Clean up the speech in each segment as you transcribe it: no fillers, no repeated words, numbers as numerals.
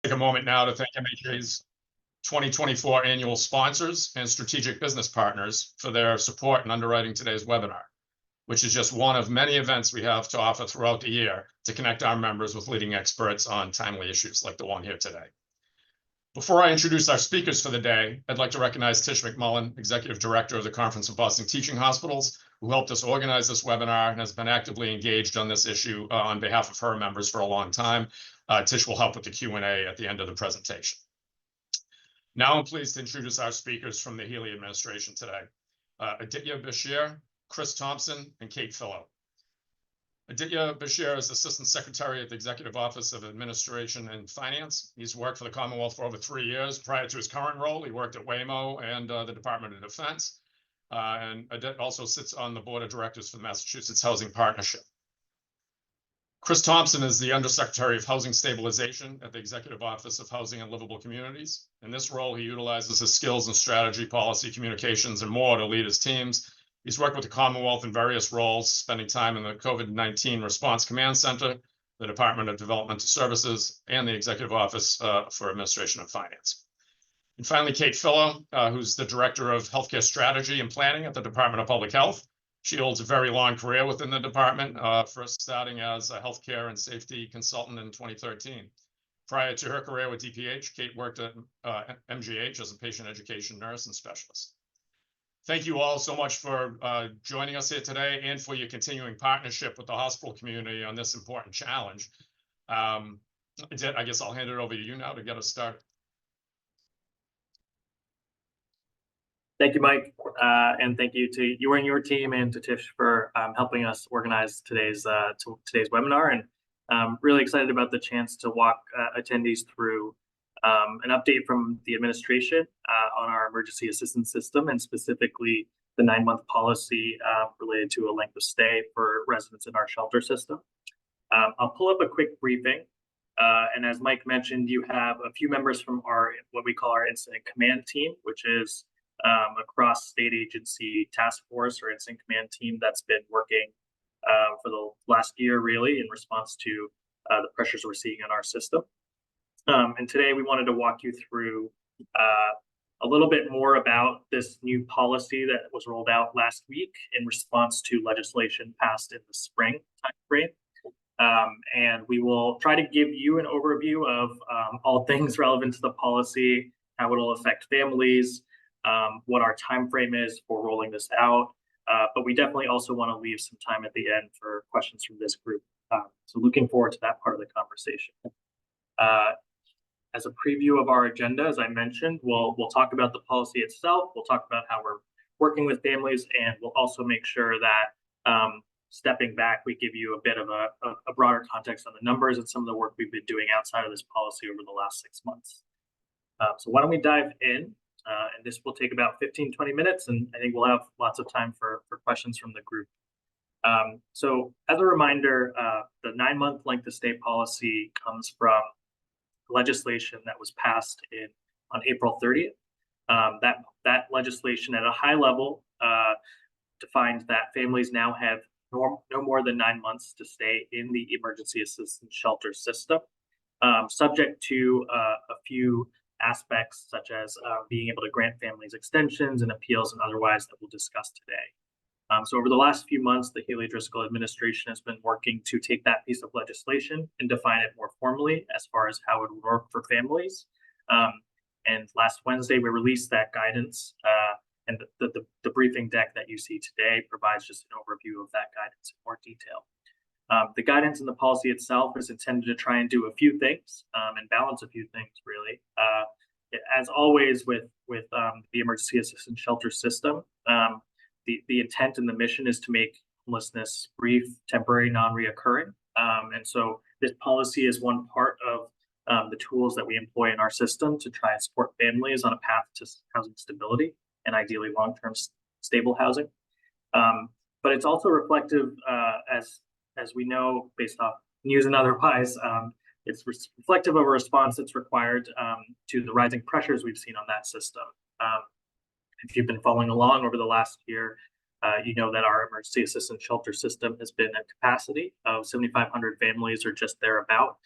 Take a moment now to thank MHA's 2024 annual sponsors and strategic business partners for their support in underwriting today's webinar, which is just one of many events we have to offer throughout the year to connect our members with leading experts on timely issues like the one here today. Before I introduce our speakers for the day, I'd like to recognize Tish McMullen, Executive Director of the Conference of Boston Teaching Hospitals, who helped us organize this webinar and has been actively engaged on this issue on behalf of her members for a long time. Tish will help with the Q&A at the end of the presentation. Now I'm pleased to introduce our speakers from the Healy administration today. Aditya Bashir, Chris Thompson, and Kate Fillo. Aditya Bashir is Assistant Secretary at the Executive Office of Administration and Finance. He's worked for the Commonwealth for over 3 years. Prior to his current role, he worked at Waymo and the Department of Defense. And Aditya also sits on the Board of Directors for the Massachusetts Housing Partnership. Chris Thompson is the Undersecretary of Housing Stabilization at the Executive Office of Housing and Livable Communities. In this role, he utilizes his skills in strategy, policy, communications, and more to lead his teams. He's worked with the Commonwealth in various roles, spending time in the COVID-19 Response Command Center, the Department of Developmental Services, and the Executive Office for Administration and Finance. And finally, Kate Fillo, who's the Director of Healthcare Strategy and Planning at the Department of Public Health. She holds a very long career within the department, first starting as a healthcare and safety consultant in 2013. Prior to her career with DPH, Kate worked at MGH as a patient education nurse and specialist. Thank you all so much for joining us here today and for your continuing partnership with the hospital community on this important challenge. I guess I'll hand it over to you now to get us started. Thank you, Mike, and thank you to you and your team and to Tish for helping us organize today's webinar. And really excited about the chance to walk attendees through an update from the administration on our emergency assistance system, and specifically the 9-month policy related to a length of stay for residents in our shelter system. I'll pull up a quick briefing. And as Mike mentioned, you have a few members from our what we call our incident command team, which is a cross-state agency task force or incident command team that's been working for the last year, really, in response to the pressures we're seeing in our system. And today we wanted to walk you through a little bit more about this new policy that was rolled out last week in response to legislation passed in the spring timeframe. And we will try to give you an overview of all things relevant to the policy, how it will affect families, what our time frame is for rolling this out, but we definitely also want to leave some time at the end for questions from this group. So looking forward to that part of the conversation. As a preview of our agenda, as I mentioned, we'll talk about the policy itself, we'll talk about how we're working with families, and we'll also make sure that stepping back, we give you a bit of a broader context on the numbers and some of the work we've been doing outside of this policy over the last 6 months. So why don't we dive in? And this will take about 15-20 minutes, and I think we'll have lots of time for questions from the group. So as a reminder, the 9-month length of stay policy comes from legislation that was passed on April 30th. That legislation at a high level defines that families now have no more than 9 months to stay in the emergency assistance shelter system, subject to a few aspects such as being able to grant families extensions and appeals and otherwise that we'll discuss today. So over the last few months, the Haley Driscoll administration has been working to take that piece of legislation and define it more formally as far as how it would work for families. And last Wednesday, we released that guidance, and the briefing deck that you see today provides just an overview of that guidance in more detail. The guidance and the policy itself is intended to try and do a few things and balance a few things, really. As always with the emergency assistance shelter system, the intent and the mission is to make homelessness brief, temporary, non-reoccurring. And so this policy is one part of the tools that we employ in our system to try and support families on a path to housing stability and ideally long-term stable housing. But it's also reflective, as we know, based off news and otherwise, it's reflective of a response that's required to the rising pressures we've seen on that system. If you've been following along over the last year, you know that our emergency assistance shelter system has been at capacity of 7,500 families or just thereabout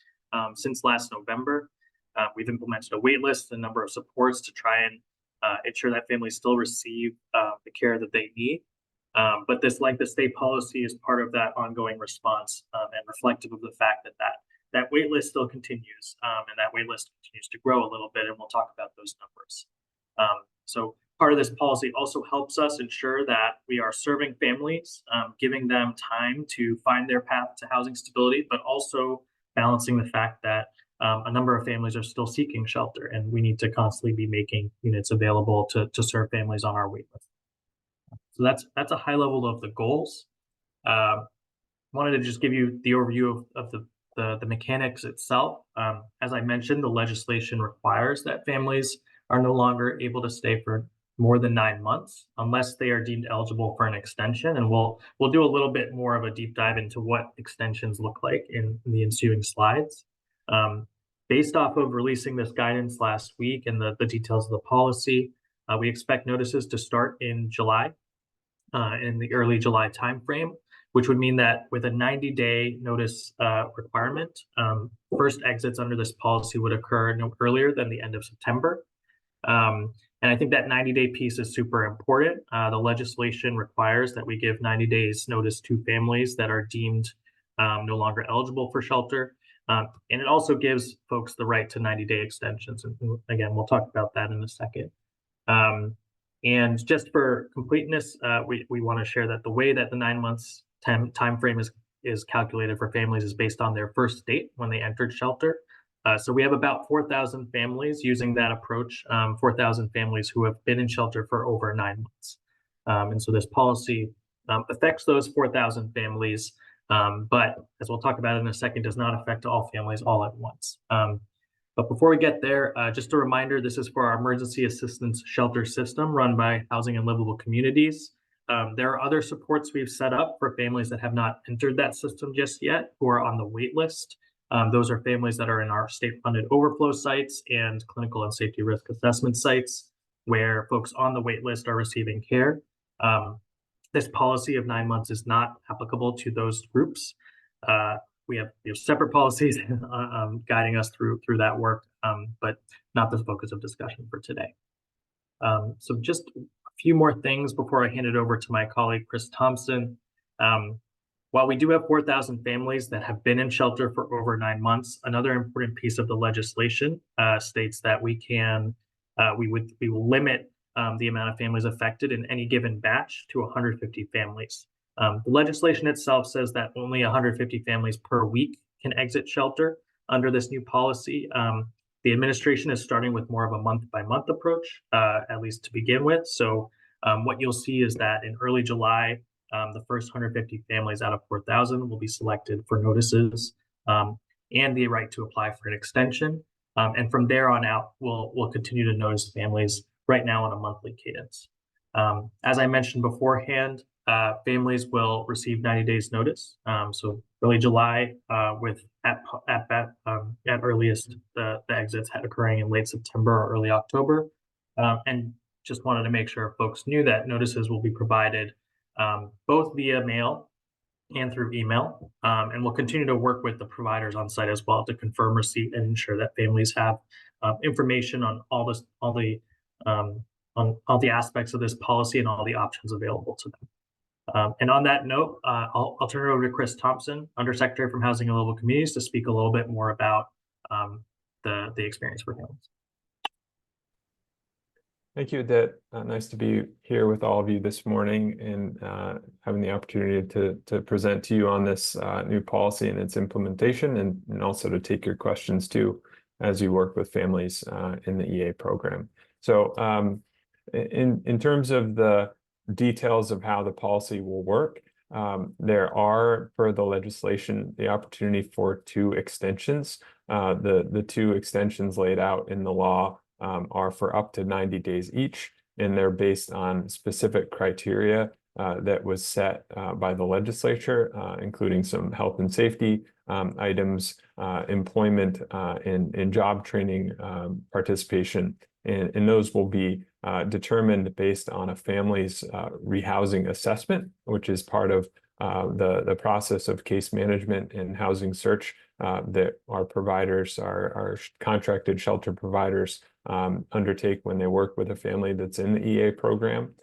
since last November. We've implemented a wait list, a number of supports to try and ensure that families still receive the care that they need. But this length of stay policy is part of that ongoing response and reflective of the fact that wait list still continues, and that wait list continues to grow a little bit, and we'll talk about those numbers. So part of this policy also helps us ensure that we are serving families, giving them time to find their path to housing stability, but also balancing the fact that a number of families are still seeking shelter, and we need to constantly be making units available to serve families on our wait list. So that's a high level of the goals. Wanted to just give you the overview of the mechanics itself. As I mentioned, the legislation requires that families are no longer able to stay for more than 9 months unless they are deemed eligible for an extension. And we'll do a little bit more of a deep dive into what extensions look like in the ensuing slides. Based off of releasing this guidance last week and the details of the policy, we expect notices to start in July, in the early July timeframe, which would mean that with a 90-day notice requirement, first exits under this policy would occur no earlier than the end of September. And I think that 90-day piece is super important. The legislation requires that we give 90 days notice to families that are deemed no longer eligible for shelter. And it also gives folks the right to 90-day extensions. And again, we'll talk about that in a second. And just for completeness, we want to share that the way that the 9 months time frame is calculated for families is based on their first date when they entered shelter. So we have about 4,000 families using that approach, 4,000 families who have been in shelter for over 9 months. And so this policy affects those 4,000 families, but as we'll talk about in a second, does not affect all families all at once. But before we get there, just a reminder, this is for our emergency assistance shelter system run by Housing and Livable Communities. There are other supports we've set up for families that have not entered that system just yet, who are on the wait list. Those are families that are in our state-funded overflow sites and clinical and safety risk assessment sites, where folks on the wait list are receiving care. This policy of 9 months is not applicable to those groups. We have separate policies guiding us through that work, but not the focus of discussion for today. So just a few more things before I hand it over to my colleague, Chris Thompson. While we do have 4,000 families that have been in shelter for over 9 months, another important piece of the legislation states that we will limit the amount of families affected in any given batch to 150 families. The legislation itself says that only 150 families per week can exit shelter under this new policy. The administration is starting with more of a month-by-month approach, at least to begin with. So what you'll see is that in early July, the first 150 families out of 4,000 will be selected for notices and the right to apply for an extension. And from there on out, we'll continue to notice families right now on a monthly cadence. As I mentioned beforehand, families will receive 90 days notice. So early July, with at earliest the exits occurring in late September or early October. And just wanted to make sure folks knew that notices will be provided both via mail and through email. And we'll continue to work with the providers on site as well to confirm receipt and ensure that families have information on all the aspects of this policy and all the options available to them. And on that note, I'll turn it over to Chris Thompson, Undersecretary from Housing and Livable Communities, to speak a little bit more about the experience for families. Thank you, Odette. Nice to be here with all of you this morning and having the opportunity to present to you on this new policy and its implementation, and also to take your questions too as you work with families in the EA program. So in terms of the details of how the policy will work, there are, per the legislation, the opportunity for 2 extensions. The 2 extensions laid out in the law are for up to 90 days each, and they're based on specific criteria that was set by the legislature, including some health and safety items, employment and job training participation, and those will be determined based on a family's rehousing assessment, which is part of the process of case management and housing search that our providers, our contracted shelter providers undertake when they work with a family that's in the EA program.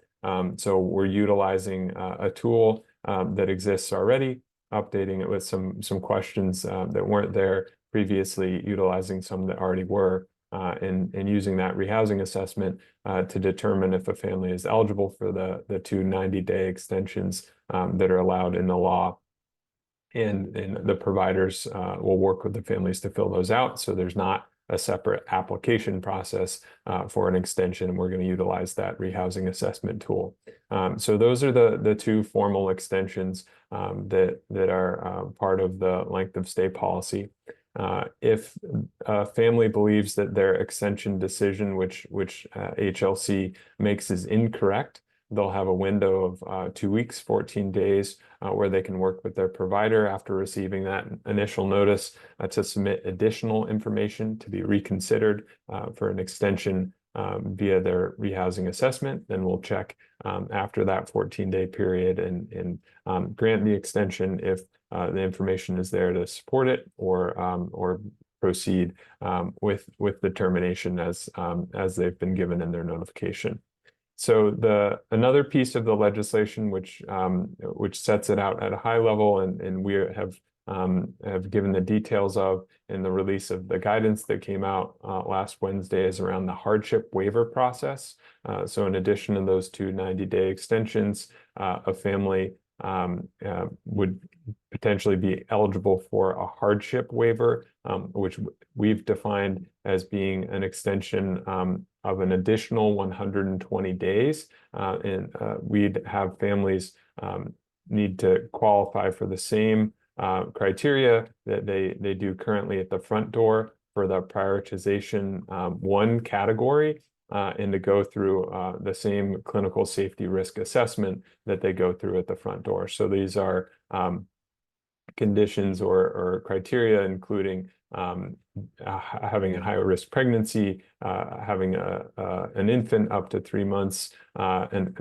So we're utilizing a tool that exists already, updating it with some questions that weren't there previously, utilizing some that already were, and using that rehousing assessment to determine if a family is eligible for the 2 90-day extensions that are allowed in the law. And the providers will work with the families to fill those out. So there's not a separate application process for an extension. We're going to utilize that rehousing assessment tool. So those are the 2 formal extensions that are part of the length of stay policy. If a family believes that their extension decision, which HLC makes, is incorrect, they'll have a window of 2 weeks, 14 days, where they can work with their provider after receiving that initial notice to submit additional information to be reconsidered for an extension via their rehousing assessment. Then we'll check after that 14-day period and grant the extension if the information is there to support it, or proceed with the termination as they've been given in their notification. So another piece of the legislation which sets it out at a high level, and we have given the details of in the release of the guidance that came out last Wednesday, is around the hardship waiver process. So in addition to those 2 90-day extensions, a family would potentially be eligible for a hardship waiver, which we've defined as being an extension of an additional 120 days. And we'd have families need to qualify for the same criteria that they do currently at the front door for the prioritization 1 category, and to go through the same clinical safety risk assessment that they go through at the front door. So these are conditions or criteria, including having a higher risk pregnancy, having an infant up to 3 months, an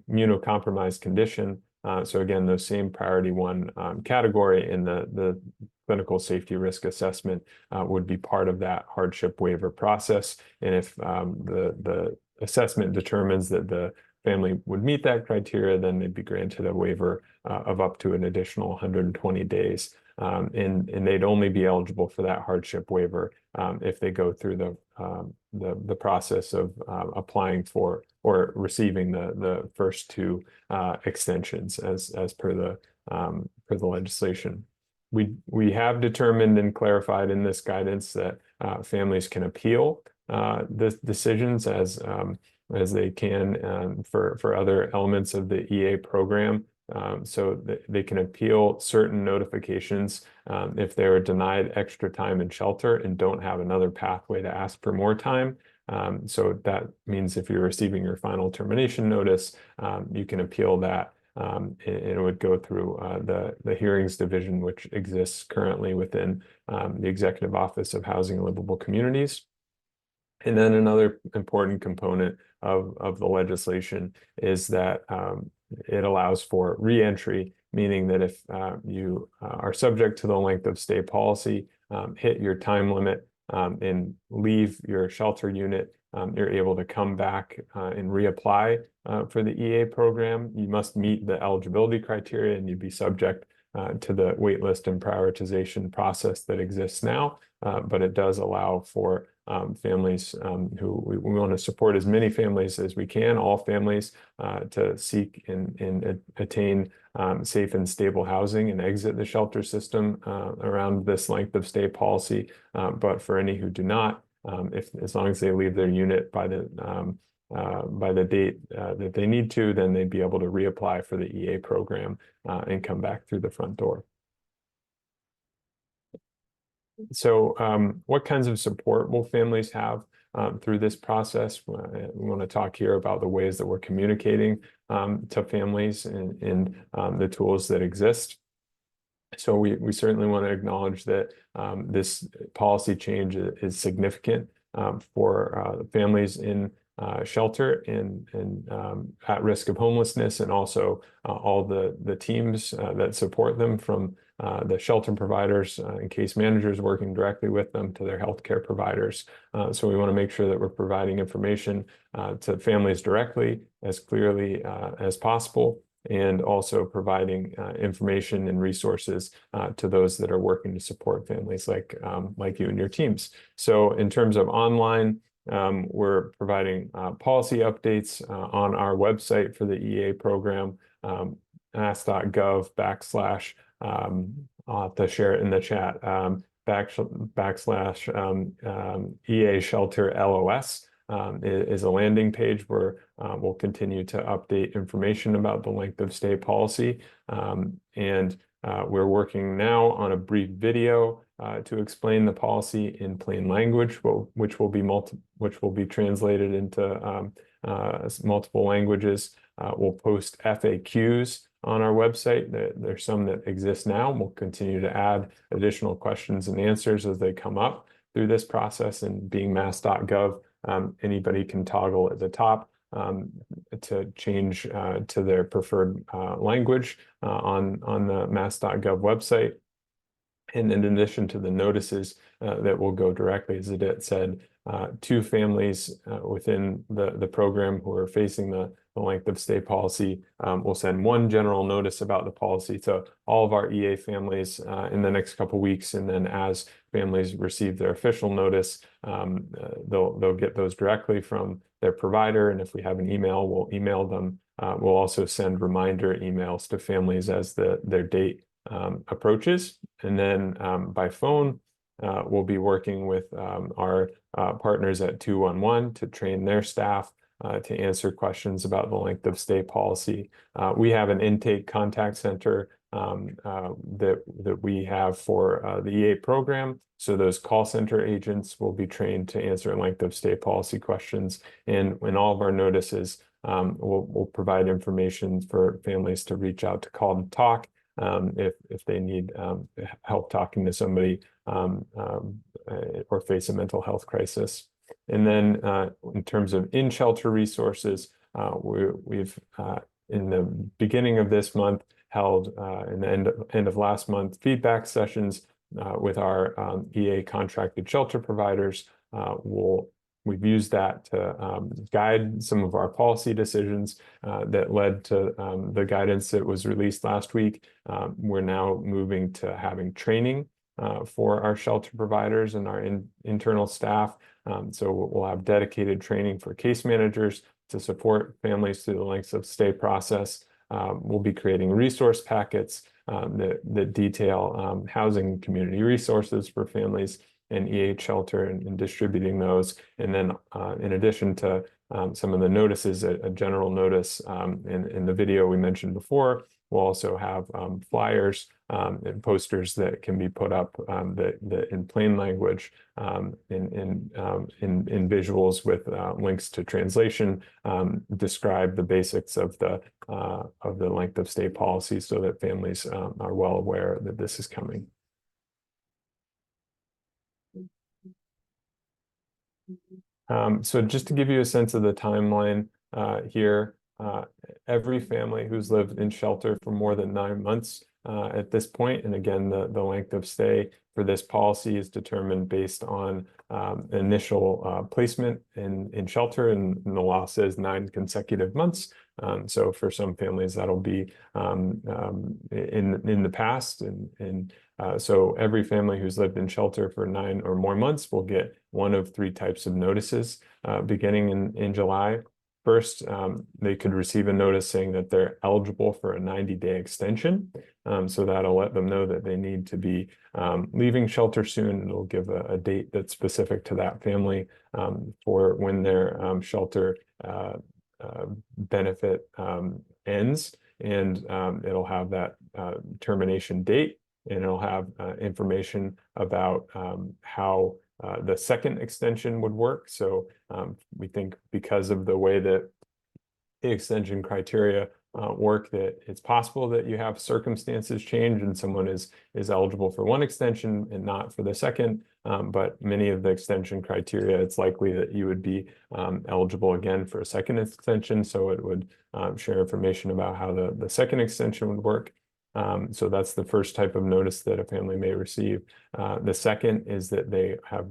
immunocompromised condition. So again, those same priority 1 category in the clinical safety risk assessment would be part of that hardship waiver process. And if the assessment determines that the family would meet that criteria, then they'd be granted a waiver of up to an additional 120 days. And they'd only be eligible for that hardship waiver if they go through the process of applying for or receiving the first 2 extensions as per the legislation. We have determined and clarified in this guidance that families can appeal the decisions as they can for other elements of the EA program. So they can appeal certain notifications if they were denied extra time in shelter and don't have another pathway to ask for more time. So that means if you're receiving your final termination notice, you can appeal that. And it would go through the hearings division, which exists currently within the Executive Office of Housing and Livable Communities. And then another important component of the legislation is that it allows for re-entry, meaning that if you are subject to the length of stay policy, hit your time limit, and leave your shelter unit, you're able to come back and reapply for the EA program. You must meet the eligibility criteria, and you'd be subject to the waitlist and prioritization process that exists now. But it does allow for families who we want to support as many families as we can, all families, to seek and attain safe and stable housing and exit the shelter system around this length of stay policy. But for any who do not, as long as they leave their unit by the date that they need to, then they'd be able to reapply for the EA program and come back through the front door. So what kinds of support will families have through this process? We want to talk here about the ways that we're communicating to families and the tools that exist. So we certainly want to acknowledge that this policy change is significant for families in shelter and at risk of homelessness, and also all the teams that support them, from the shelter providers and case managers working directly with them to their healthcare providers. So we want to make sure that we're providing information to families directly, as clearly as possible, and also providing information and resources to those that are working to support families like you and your teams. So in terms of online, we're providing policy updates on our website for the EA program, mass.gov / I'll have to share it in the chat, / EA Shelter LOS. Is a landing page where we'll continue to update information about the length of stay policy. And we're working now on a brief video to explain the policy in plain language, which will be translated into multiple languages. We'll post FAQs on our website. There's some that exist now. We'll continue to add additional questions and answers as they come up through this process. And being mass.gov, anybody can toggle at the top to change to their preferred language on the mass.gov website. And in addition to the notices that will go directly, as Idit said, to families within the program who are facing the length of stay policy, we'll send one general notice about the policy to all of our EA families in the next couple of weeks. And then as families receive their official notice, they'll get those directly from their provider. And if we have an email, we'll email them. We'll also send reminder emails to families as their date approaches. And then by phone, we'll be working with our partners at 211 to train their staff to answer questions about the length of stay policy. We have an intake contact center that we have for the EA program. So those call center agents will be trained to answer length of stay policy questions. And in all of our notices, we'll provide information for families to reach out to Call to Talk if they need help talking to somebody or face a mental health crisis. And then in terms of in-shelter resources, we've in the beginning of this month held in the end of last month feedback sessions with our EA contracted shelter providers. We've used that to guide some of our policy decisions that led to the guidance that was released last week. We're now moving to having training for our shelter providers and our internal staff. So we'll have dedicated training for case managers to support families through the lengths of stay process. We'll be creating resource packets that detail housing community resources for families and EA shelter and distributing those. And then in addition to some of the notices, a general notice in the video we mentioned before, we'll also have flyers and posters that can be put up that in plain language, in visuals with links to translation, describe the basics of the length of stay policy so that families are well aware that this is coming. So just to give you a sense of the timeline here, every family who's lived in shelter for more than 9 months at this point, and again, the length of stay for this policy is determined based on initial placement in shelter, and the law says 9 consecutive months. So for some families, that'll be in the past, and so every family who's lived in shelter for 9 or more months will get one of 3 types of notices beginning in July. First, they could receive a notice saying that they're eligible for a 90-day extension. So that'll let them know that they need to be leaving shelter soon. It'll give a date that's specific to that family for when their shelter benefit ends. And it'll have that termination date, and it'll have information about how the second extension would work. So we think because of the way that the extension criteria work that it's possible that you have circumstances change and someone is eligible for one extension and not for the second. But many of the extension criteria, it's likely that you would be eligible again for a second extension. So it would share information about how the second extension would work. So that's the first type of notice that a family may receive. The second is that they have,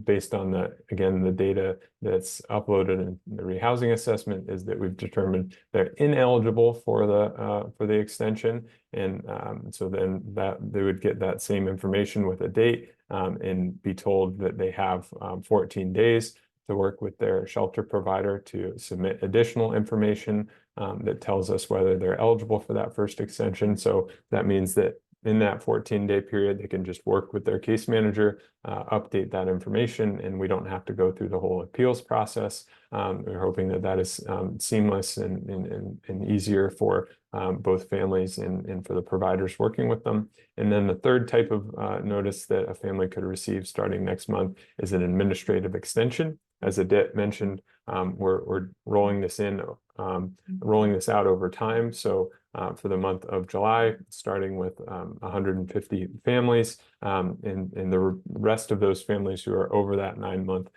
based on the data that's uploaded in the rehousing assessment, is that we've determined they're ineligible for the extension, and so then that they would get that same information with a date and be told that they have 14 days to work with their shelter provider to submit additional information that tells us whether they're eligible for that first extension. So that means that in that 14-day period, they can just work with their case manager, update that information, and we don't have to go through the whole appeals process. We're hoping that that is seamless and easier for both families and for the providers working with them. And then the third type of notice that a family could receive starting next month is an administrative extension. As Adit mentioned, we're rolling this out over time. So for the month of July, starting with 150 families, and the rest of those families who are over that 9-month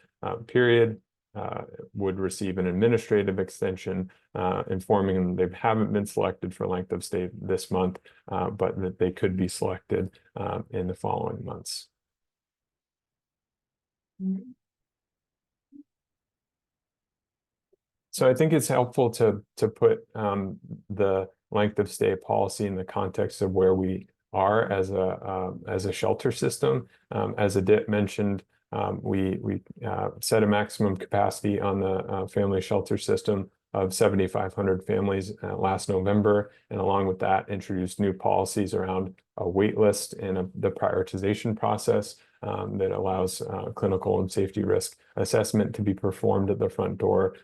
period would receive an administrative extension informing them they haven't been selected for length of stay this month, but that they could be selected in the following months. So I think it's helpful to put the length of stay policy in the context of where we are as a shelter system. As Adit mentioned, we set a maximum capacity on the family shelter system of 7,500 families last November, and along with that, introduced new policies around a wait list and the prioritization process that allows clinical and safety risk assessment to be performed at the front door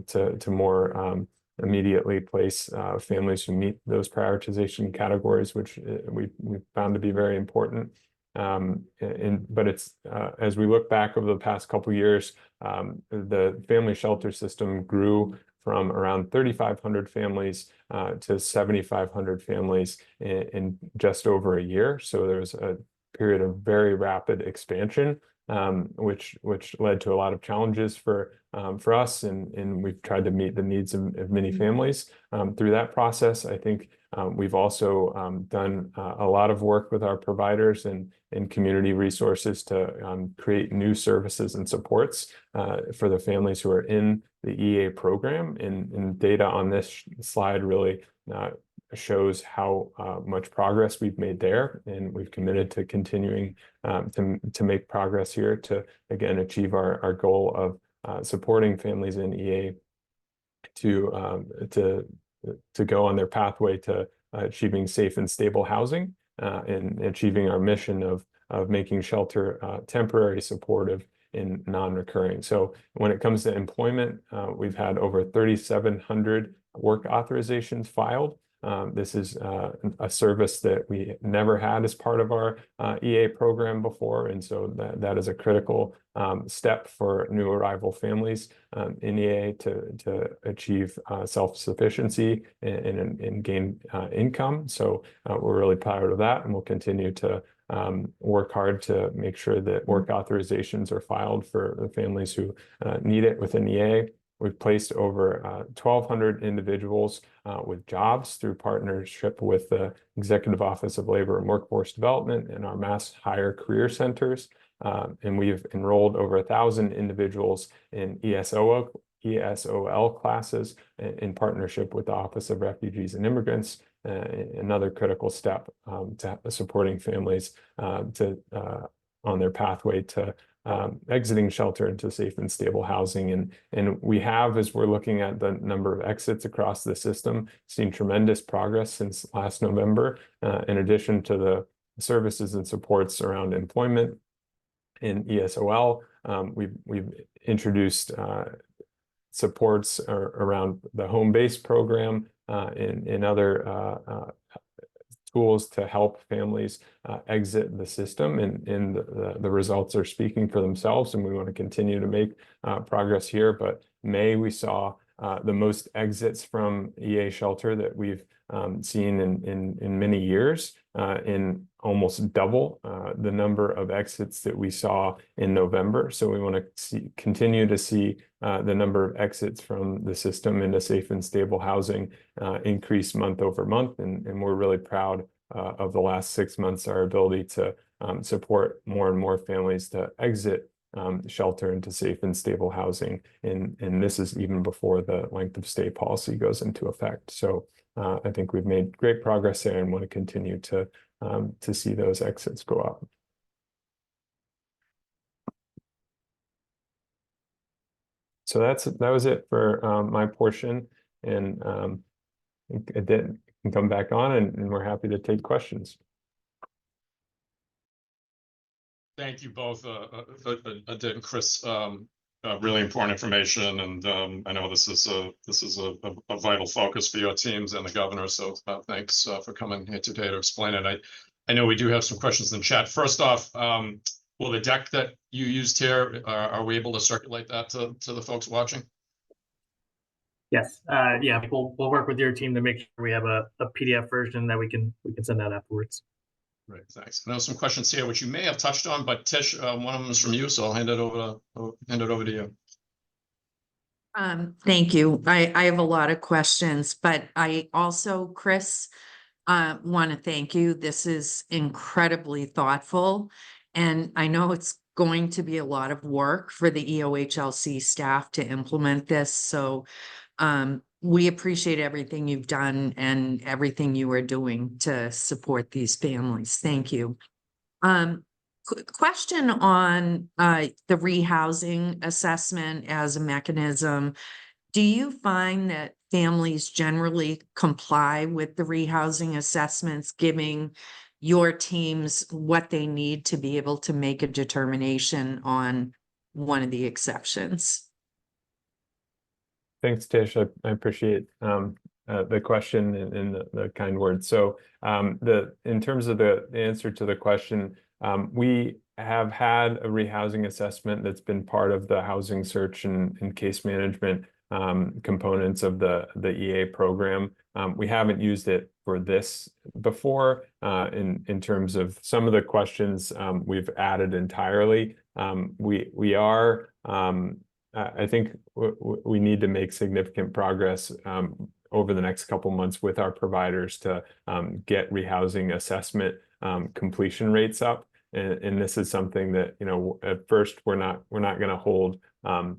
to more immediately place families who meet those prioritization categories, which we found to be very important. But it's as we look back over the past couple of years, the family shelter system grew from around 3,500 families to 7,500 families in just over a year. So there was a period of very rapid expansion, which led to a lot of challenges for us, and we've tried to meet the needs of many families through that process. I think we've also done a lot of work with our providers and community resources to create new services and supports for the families who are in the EA program. And data on this slide really shows how much progress we've made there, and we've committed to continuing to make progress here to again achieve our goal of supporting families in EA to go on their pathway to achieving safe and stable housing and achieving our mission of making shelter temporary, supportive, and non-recurring. So when it comes to employment, we've had over 3,700 work authorizations filed. This is a service that we never had as part of our EA program before, and so that is a critical step for new arrival families in EA to achieve self-sufficiency and gain income. So we're really proud of that, and we'll continue to work hard to make sure that work authorizations are filed for the families who need it within EA. We've placed over 1,200 individuals with jobs through partnership with the Executive Office of Labor and Workforce Development and our Mass Hire Career Centers. And we've enrolled over 1,000 individuals in ESOL classes in partnership with the Office of Refugees and Immigrants, another critical step to supporting families on their pathway to exiting shelter into safe and stable housing. And we have, as we're looking at the number of exits across the system, seen tremendous progress since last November. In addition to the services and supports around employment in ESOL, we've introduced supports around the home-based program and other tools to help families exit the system, and the results are speaking for themselves, and we want to continue to make progress here. But May, we saw the most exits from EA shelter that we've seen in many years, in almost double the number of exits that we saw in November. So we want to continue to see the number of exits from the system into safe and stable housing increase month over month, and we're really proud of the last 6 months, our ability to support more and more families to exit shelter into safe and stable housing. And this is even before the length of stay policy goes into effect. So I think we've made great progress there and want to continue to see those exits go up. So that was it for my portion, and it can come back on, and we're happy to take questions. Thank you both, Adit and Chris. Really important information, and I know this is a vital focus for your teams and the governor. So thanks for coming here today to explain it. I know we do have some questions in chat. First off, will the deck that you used here, are we able to circulate that to the folks watching? Yes, yeah, we'll work with your team to make sure we have a PDF version that we can send out afterwards. Great, thanks. I know some questions here which you may have touched on, but Tish, one of them is from you, so I'll hand it over to you. Thank you. I have a lot of questions, but I also, Chris, want to thank you. This is incredibly thoughtful, and I know it's going to be a lot of work for the EOHLC staff to implement this. So we appreciate everything you've done and everything you are doing to support these families. Thank you. Question on the rehousing assessment as a mechanism. Do you find that families generally comply with the rehousing assessments, giving your teams what they need to be able to make a determination on one of the exceptions? Thanks, Tish. I appreciate the question and the kind words. So in terms of the answer to the question, we have had a rehousing assessment that's been part of the housing search and case management components of the EA program. We haven't used it for this before. In terms of some of the questions, we've added entirely. We are. I think we need to make significant progress over the next couple months with our providers to get rehousing assessment completion rates up. And this is something that, you know, at first we're not going to hold. There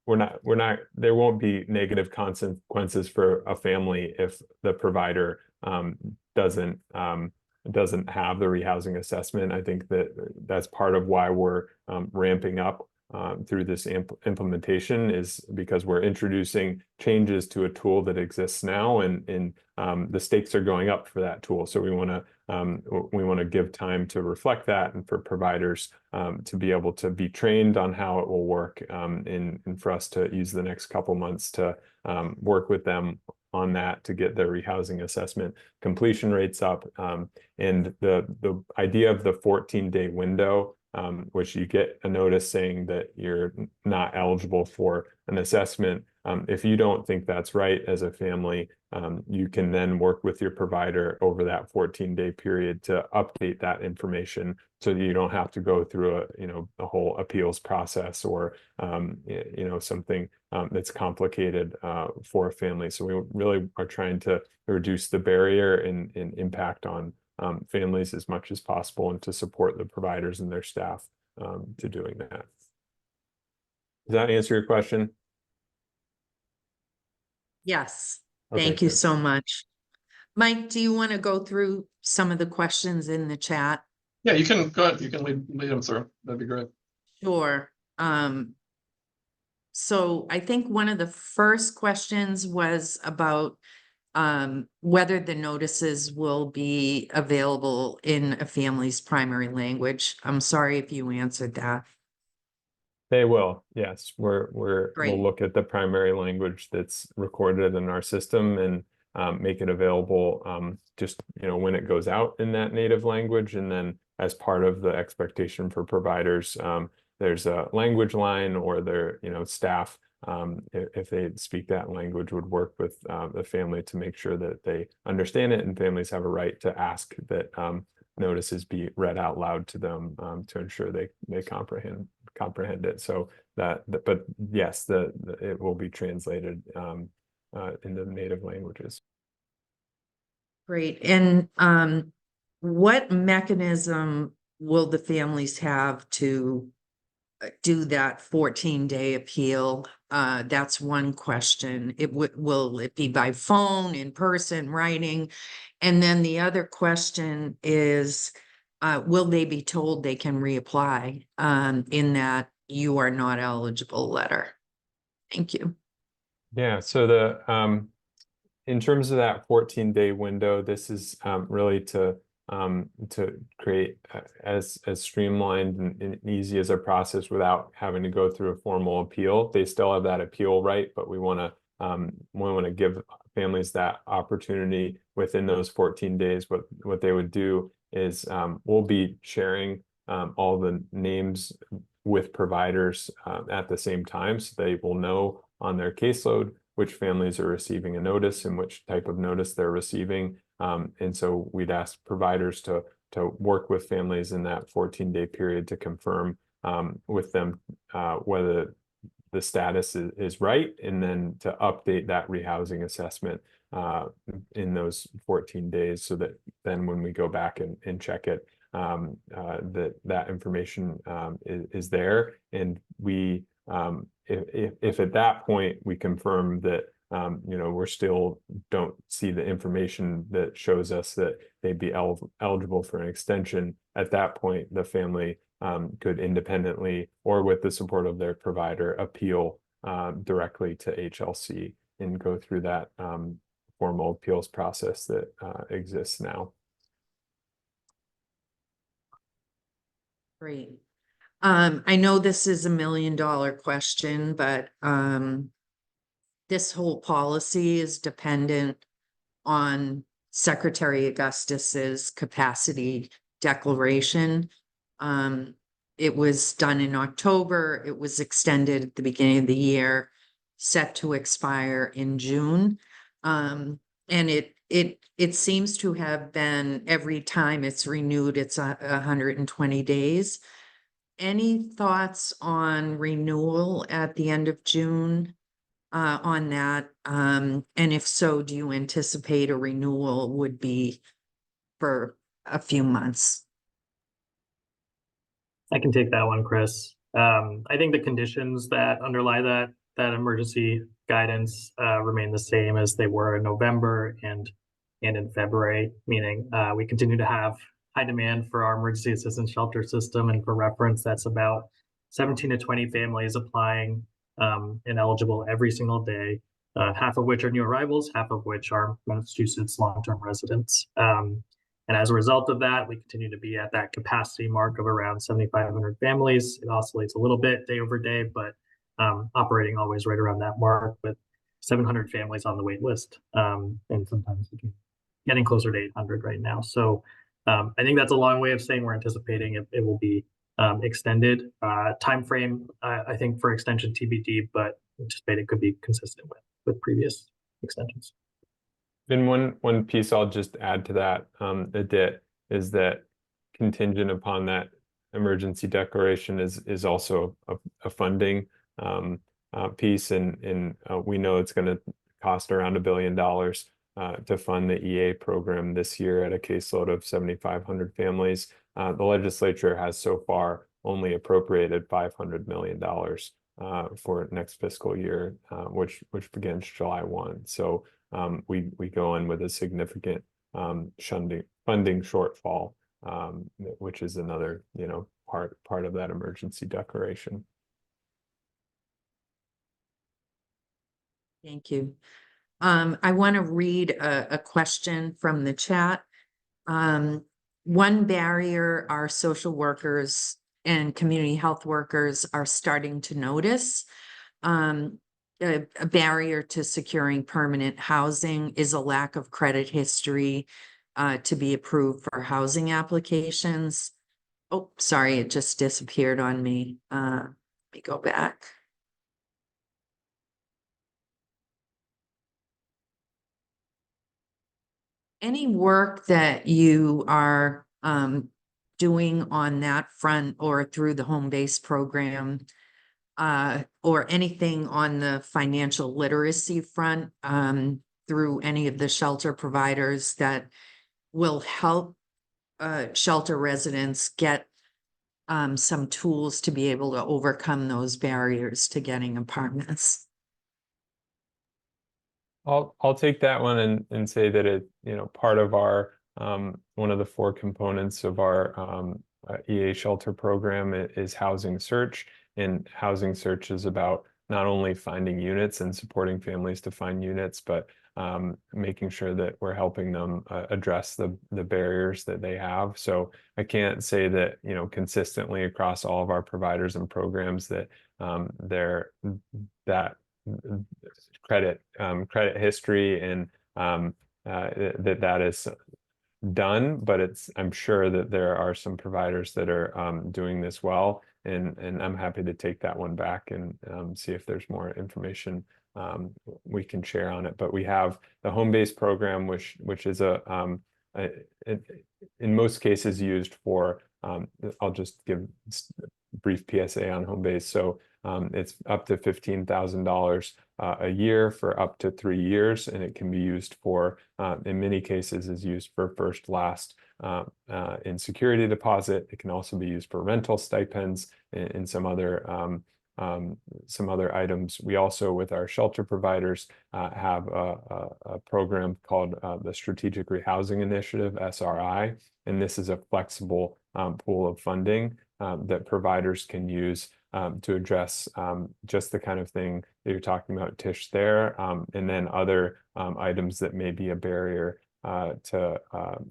won't be negative consequences for a family if the provider doesn't have the rehousing assessment. I think that's part of why we're ramping up through this implementation, is because we're introducing changes to a tool that exists now, and the stakes are going up for that tool. So we want to give time to reflect that, and for providers to be able to be trained on how it will work, and for us to use the next couple months to work with them on that to get their rehousing assessment completion rates up. And the idea of the 14-day window, which you get a notice saying that you're not eligible for an assessment. If you don't think that's right as a family, you can then work with your provider over that 14-day period to update that information so that you don't have to go through a whole appeals process or something that's complicated for a family. So we really are trying to reduce the barrier and impact on families as much as possible, and to support the providers and their staff to doing that. Does that answer your question? Yes. Okay, Thank you good. so much. Mike, do you want to go through some of the questions in the chat? Yeah, you can go ahead. You can lead them through. That'd be great. Sure. So I think one of the first questions was about whether the notices will be available in a family's primary language. I'm sorry if you answered that. They will, yes. We'll Great. look at the primary language that's recorded in our system and make it available just when it goes out in that native language. And then as part of the expectation for providers, there's a language line, or their staff if they speak that language, would work with the family to make sure that they understand it, and families have a right to ask that notices be read out loud to them to ensure they comprehend it. So but yes, it will be translated in the native languages. Great. And what mechanism will the families have to do that 14-day appeal? That's one question. Will it be by phone, in person, writing? And then the other question is, will they be told they can reapply in that you are not eligible letter? Thank you. Yeah, so in terms of that 14-day window, this is really to create as streamlined and easy as a process without having to go through a formal appeal. They still have that appeal right, but we want to give families that opportunity within those 14 days. What they would do is we'll be sharing all the names with providers at the same time, so they will know on their caseload which families are receiving a notice and which type of notice they're receiving. And so we'd ask providers to work with families in that 14-day period to confirm with them whether the status is right, and then to update that rehousing assessment in those 14 days, so that then when we go back and check it, that information is there. And we if at that point we confirm that we're still don't see the information that shows us that they'd be eligible for an extension, at that point the family could independently or with the support of their provider appeal directly to HLC and go through that formal appeals process that exists now. Great. I know this is $1 million question, but this whole policy is dependent on Secretary Augustus's capacity declaration. It was done in October. It was extended at the beginning of the year, set to expire in June. And it seems to have been, every time it's renewed, it's 120 days. Any thoughts on renewal at the end of June on that? And if so, do you anticipate a renewal would be for a few months? I can take that one, Chris. I think the conditions that underlie that emergency guidance remain the same as they were in November and in February, meaning we continue to have high demand for our emergency assistance shelter system. And for reference, that's about 17 to 20 families applying and eligible every single day, half of which are new arrivals, half of which are Massachusetts long-term residents. And as a result of that, we continue to be at that capacity mark of around 7,500 families. It oscillates a little bit day over day, but operating always right around that mark with 700 families on the wait list. And sometimes getting closer to 800 right now. So I think that's a long way of saying we're anticipating it will be extended. Time frame, I think, for extension TBD, but anticipate it could be consistent with previous extensions. Then one piece I'll just add to that, Adit, is that contingent upon that emergency declaration is also a funding piece, and we know it's going to cost around $1 billion to fund the EA program this year at a caseload of 7,500 families. The legislature has so far only appropriated $500 million for next fiscal year, which begins July 1. So we go in with a significant funding shortfall, which is another part of that emergency declaration. Thank you. I want to read a question from the chat. One barrier our social workers and community health workers are starting to notice, a barrier to securing permanent housing, is a lack of credit history to be approved for housing applications. Oh, sorry, it just disappeared on me. Let me go back. any work that you are doing on that front or through the home base program, or anything on the financial literacy front, through any of the shelter providers that will help shelter residents get some tools to be able to overcome those barriers to getting apartments? I'll take that one and say that it, part of our one of the 4 components of our EA shelter program is housing search. And housing search is about not only finding units and supporting families to find units, but making sure that we're helping them address the barriers that they have. So I can't say that, consistently across all of our providers and programs that that credit history and that is done, but I'm sure that there are some providers that are doing this well, and I'm happy to take that one back and see if there's more information we can share on it. But we have the home base program, which is in most cases used for I'll just give a brief PSA on home base. So it's up to $15,000 a year for up to 3 years, and it can be used for, in many cases, is used for first, last in security deposit. It can also be used for rental stipends and some other items. We also, with our shelter providers, have a program called the Strategic Rehousing Initiative, SRI, and this is a flexible pool of funding that providers can use to address just the kind of thing that you're talking about, Tish, there, and then other items that may be a barrier to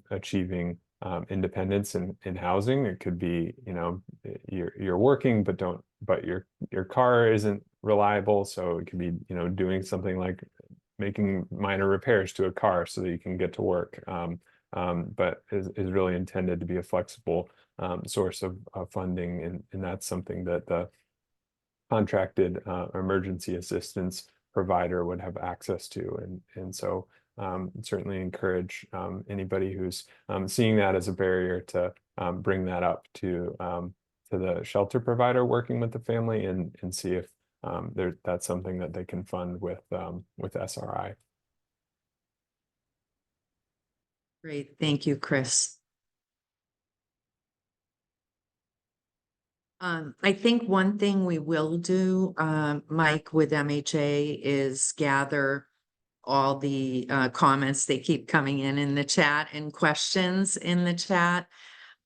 achieving independence in housing. It could be, you're working but your car isn't reliable, so it could be, doing something like making minor repairs to a car so that you can get to work, but is really intended to be a flexible source of funding, and that's something that the contracted emergency assistance provider would have access to, and so certainly encourage anybody who's seeing that as a barrier to bring that up to the shelter provider working with the family, and see if that's something that they can fund with SRI. Great, thank you, Chris. I think one thing we will do, Mike, with MHA is gather all the comments. They keep coming in the chat and questions in the chat.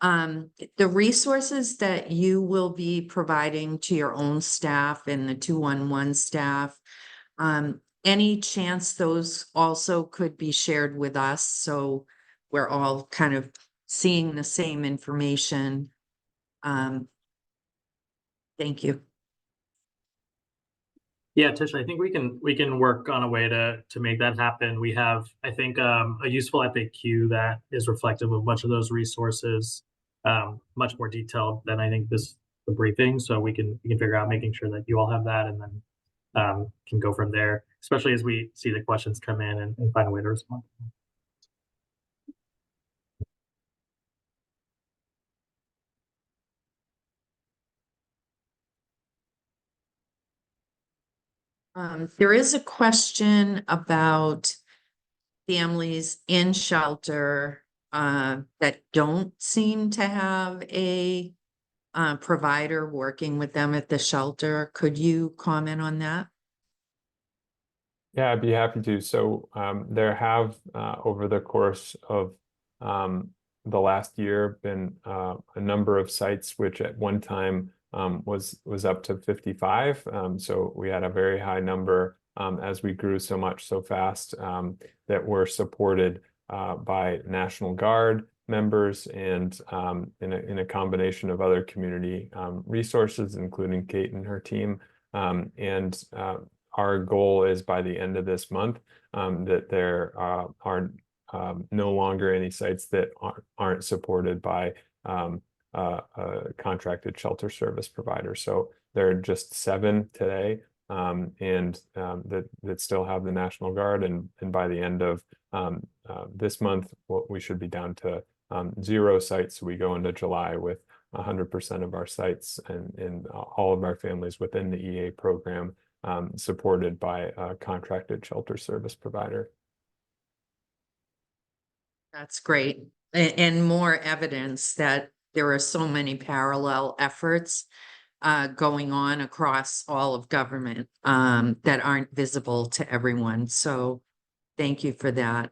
The resources that you will be providing to your own staff and the 211 staff, any chance those also could be shared with us, so we're all kind of seeing the same information? Thank you. Yeah, Tish, I think we can work on a way to make that happen. We have, I think, a useful FAQ that is reflective of much of those resources, much more detailed than I think the briefing. So we can figure out making sure that you all have that, and then can go from there, especially as we see the questions come in and find a way to respond. There is a question about families in shelter that don't seem to have a provider working with them at the shelter. Could you comment on that? Yeah, I'd be happy to. So there have over the course of the last year been a number of sites which at one time was up to 55. So we had a very high number as we grew so much so fast that were supported by National Guard members and in a combination of other community resources, including Kate and her team. And our goal is by the end of this month that there are no longer any sites that aren't supported by a contracted shelter service provider. So there are just 7 today that still have the National Guard, and by the end of this month, we should be down to 0 sites. So we go into July with 100% of our sites and all of our families within the EA program supported by a contracted shelter service provider. That's great. And more evidence that there are so many parallel efforts going on across all of government that aren't visible to everyone. So thank you for that.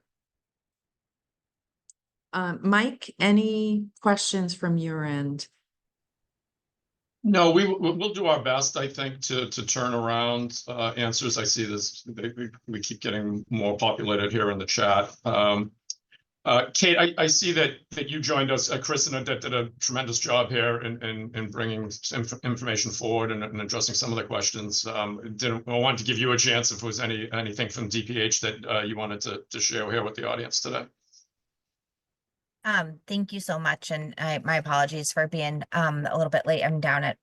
Mike, any questions from your end? No, we'll do our best, I think, to turn around answers. I see this, we keep getting more populated here in the chat. Kate, I see that you joined us. Chris and Odette did a tremendous job here in bringing information forward and addressing some of the questions. I wanted to give you a chance if there was anything from DPH that you wanted to share here with the audience today. Thank you so much. And my apologies for being a little bit late. I'm down at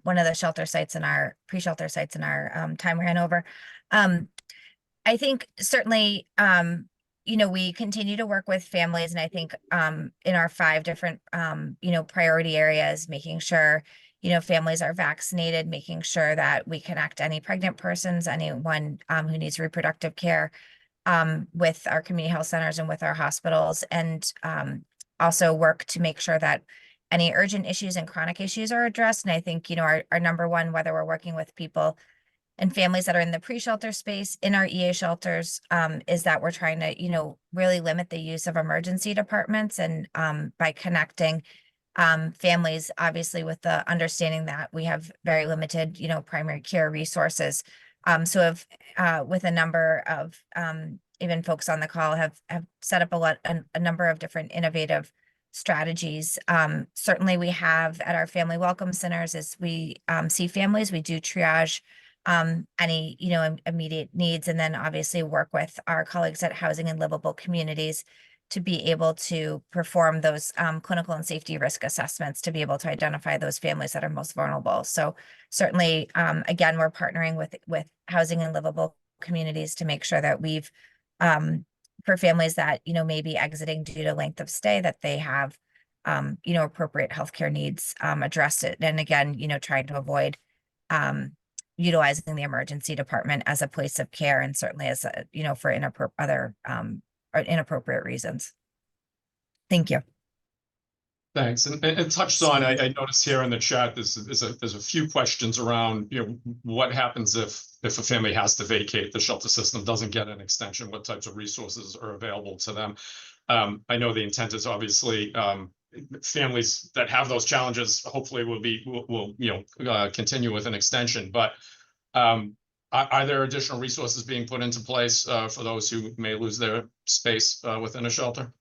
one of the shelter sites in our pre-shelter sites in our time ran over. I think certainly, you know, we continue to work with families, and I think in our 5 different, you know, priority areas, making sure, you know, families are vaccinated, making sure that we connect any pregnant persons, anyone who needs reproductive care, with our community health centers and with our hospitals, and also work to make sure that any urgent issues and chronic issues are addressed. And I think, you know, our number one, whether we're working with people and families that are in the pre-shelter space in our EA shelters, is that we're trying to, you know, really limit the use of emergency departments, and by connecting families, obviously, with the understanding that we have very limited, you know, primary care resources. So if with a number of even folks on the call have set up a number of different innovative strategies. Certainly we have at our family welcome centers, as we see families, we do triage any, you know, immediate needs, and then obviously work with our colleagues at Housing and Livable Communities to be able to perform those clinical and safety risk assessments to be able to identify those families that are most vulnerable. So certainly, again, we're partnering with Housing and Livable Communities to make sure that we've, for families that, you know, may be exiting due to length of stay, that they have, you know, appropriate healthcare needs addressed it. And again, you know, trying to avoid utilizing the emergency department as a place of care, and certainly as a, you know, for inappropriate reasons. Thank you. Thanks. And touched on, I noticed here in the chat, there's a few questions around, you know, what happens if a family has to vacate, the shelter system doesn't get an extension, what types of resources are available to them? I know the intent is obviously families that have those challenges hopefully will you know, continue with an extension, but are there additional resources being put into place for those who may lose their space within a shelter?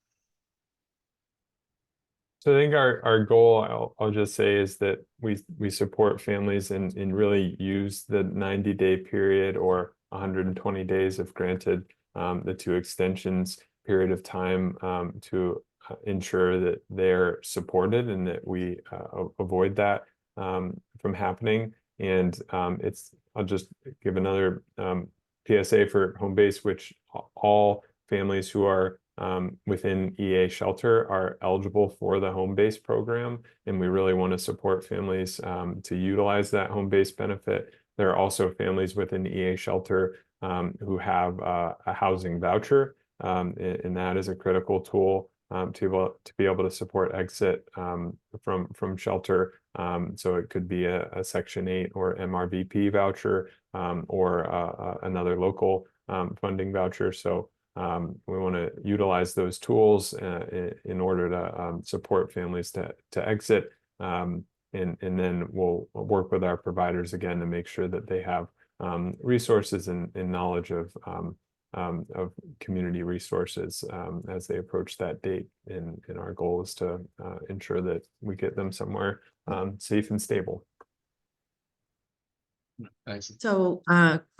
So I think our goal, I'll just say, is that we support families and really use the 90-day period or 120 days if granted, the 2 extensions period of time to ensure that they're supported and that we avoid that from happening. And I'll just give another PSA for home base, which all families who are within EA shelter are eligible for the home base program, and we really want to support families to utilize that home base benefit. There are also families within EA shelter who have a housing voucher, and that is a critical tool to be able to support exit from shelter. So it could be a Section 8 or MRVP voucher or another local funding voucher. So we want to utilize those tools in order to support families to exit, and then we'll work with our providers again to make sure that they have resources and knowledge of community resources as they approach that date. And our goal is to ensure that we get them somewhere safe and stable. Thanks. So,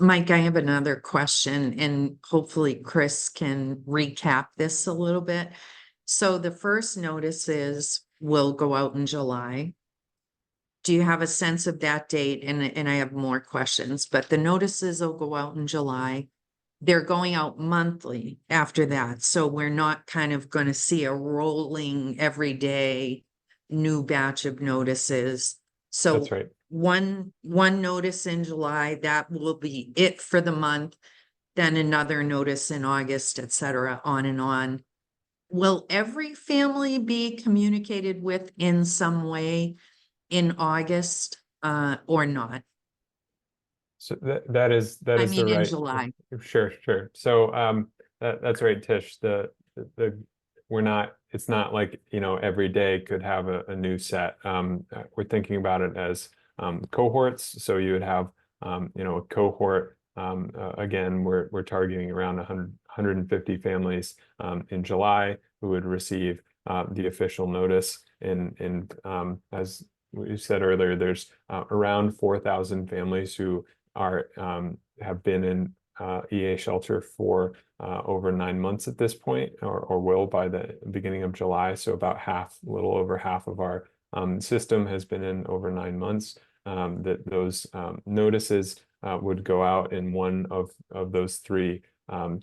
Mike, I have another question, and hopefully Chris can recap this a little bit. So the first notices will go out in July. do you have a sense of that date? And I have more questions, but the notices will go out in July. They're going out monthly after that, so we're not kind of gonna see a rolling every day new batch of notices. So That's right. one notice in July, that will be it for the month. Then another notice in August, et cetera, on and on. Will every family be communicated with in some way in August, or not? So that is I the mean, in right. July. Sure. So that's right, Tish. We're not, it's not like, you know, every day could have a new set. We're thinking about it as cohorts. So you would have you know, a cohort. Again, we're targeting around 150 families in July who would receive the official notice. And as we said earlier, there's around 4,000 families who are have been in EA shelter for over 9 months at this point, or will by the beginning of July. So about half, a little over half of our system has been in over 9 months. That those notices would go out in one of those three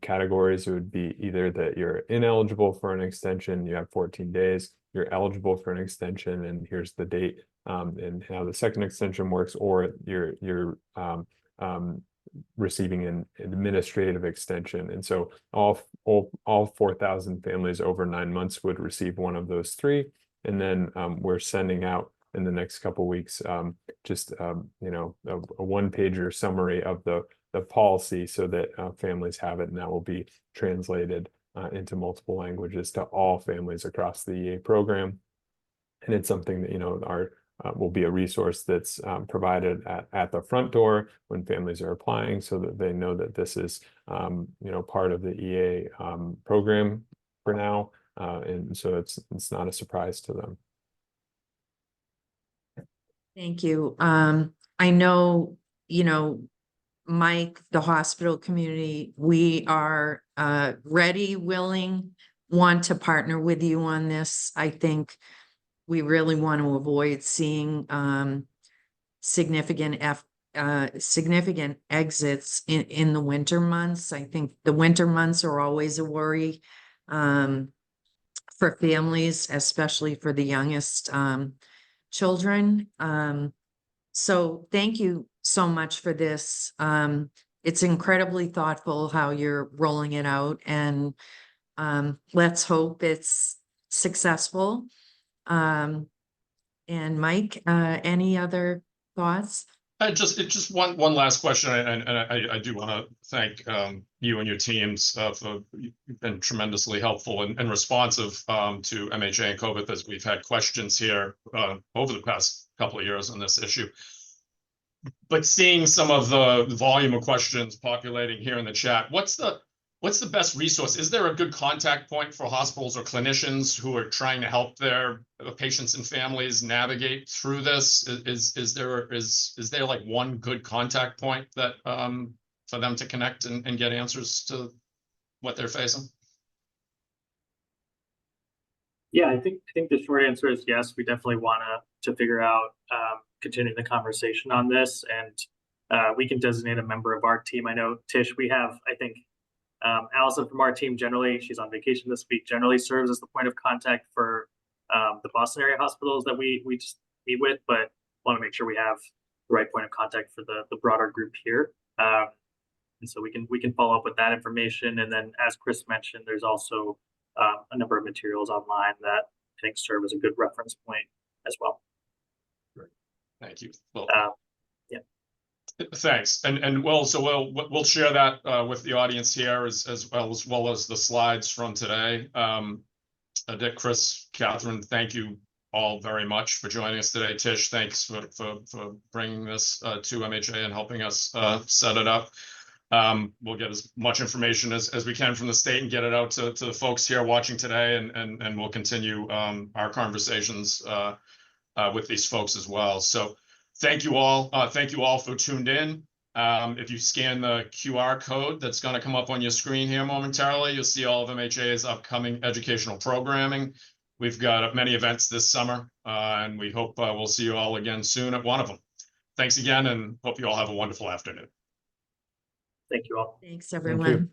categories. It would be either that you're ineligible for an extension, you have 14 days, you're eligible for an extension, and here's the date and how the second extension works, or you're receiving an administrative extension. And so all 4,000 families over 9 months would receive one of those three. And then we're sending out in the next couple weeks just you know, a one-pager summary of the policy so that families have it, and that will be translated into multiple languages to all families across the EA program. And it's something that, you know, our will be a resource that's provided at the front door when families are applying, so that they know that this is you know, part of the EA program for now, and so it's not a surprise to them. Thank you. I know, you know, Mike, the hospital community, we are ready, willing, want to partner with you on this. I think we really want to avoid seeing significant exits in the winter months. I think the winter months are always a worry for families, especially for the youngest children. So thank you so much for this. It's incredibly thoughtful how you're rolling it out, and let's hope it's successful. And Mike, any other thoughts? Just one last question, and I do want to thank you and your teams for, you've been tremendously helpful and responsive to MHA and COVID, as we've had questions here over the past couple of years on this issue. But seeing some of the volume of questions populating here in the chat, what's the best resource? Is there a good contact point for hospitals or clinicians who are trying to help their patients and families navigate through this? Is there like one good contact point that for them to connect and get answers to what they're facing? Yeah, I think the short answer is yes. We definitely want to figure out continuing the conversation on this, and we can designate a member of our team. I know, Tish, we have, I think, Allison from our team, generally, she's on vacation this week, generally serves as the point of contact for the Boston area hospitals that we just meet with, but want to make sure we have the right point of contact for the broader group here. And so we can follow up with that information. And then, as Chris mentioned, there's also a number of materials online that I think serve as a good reference point as well. Great. Thank you. Well, yeah. Thanks. And well, so we'll share that with the audience here as well as the slides from today. Dick, Chris, Catherine, thank you all very much for joining us today. Tish, thanks for bringing this to MHA and helping us set it up. We'll get as much information as we can from the state and get it out to the folks here watching today, and we'll continue our conversations with these folks as well. So thank you all. Thank you all for tuned in. If you scan the QR code that's going to come up on your screen here momentarily, you'll see all of MHA's upcoming educational programming. We've got many events this summer, and we hope we'll see you all again soon at one of them. Thanks again, and hope you all have a wonderful afternoon. Thank you all. Thanks, you. everyone.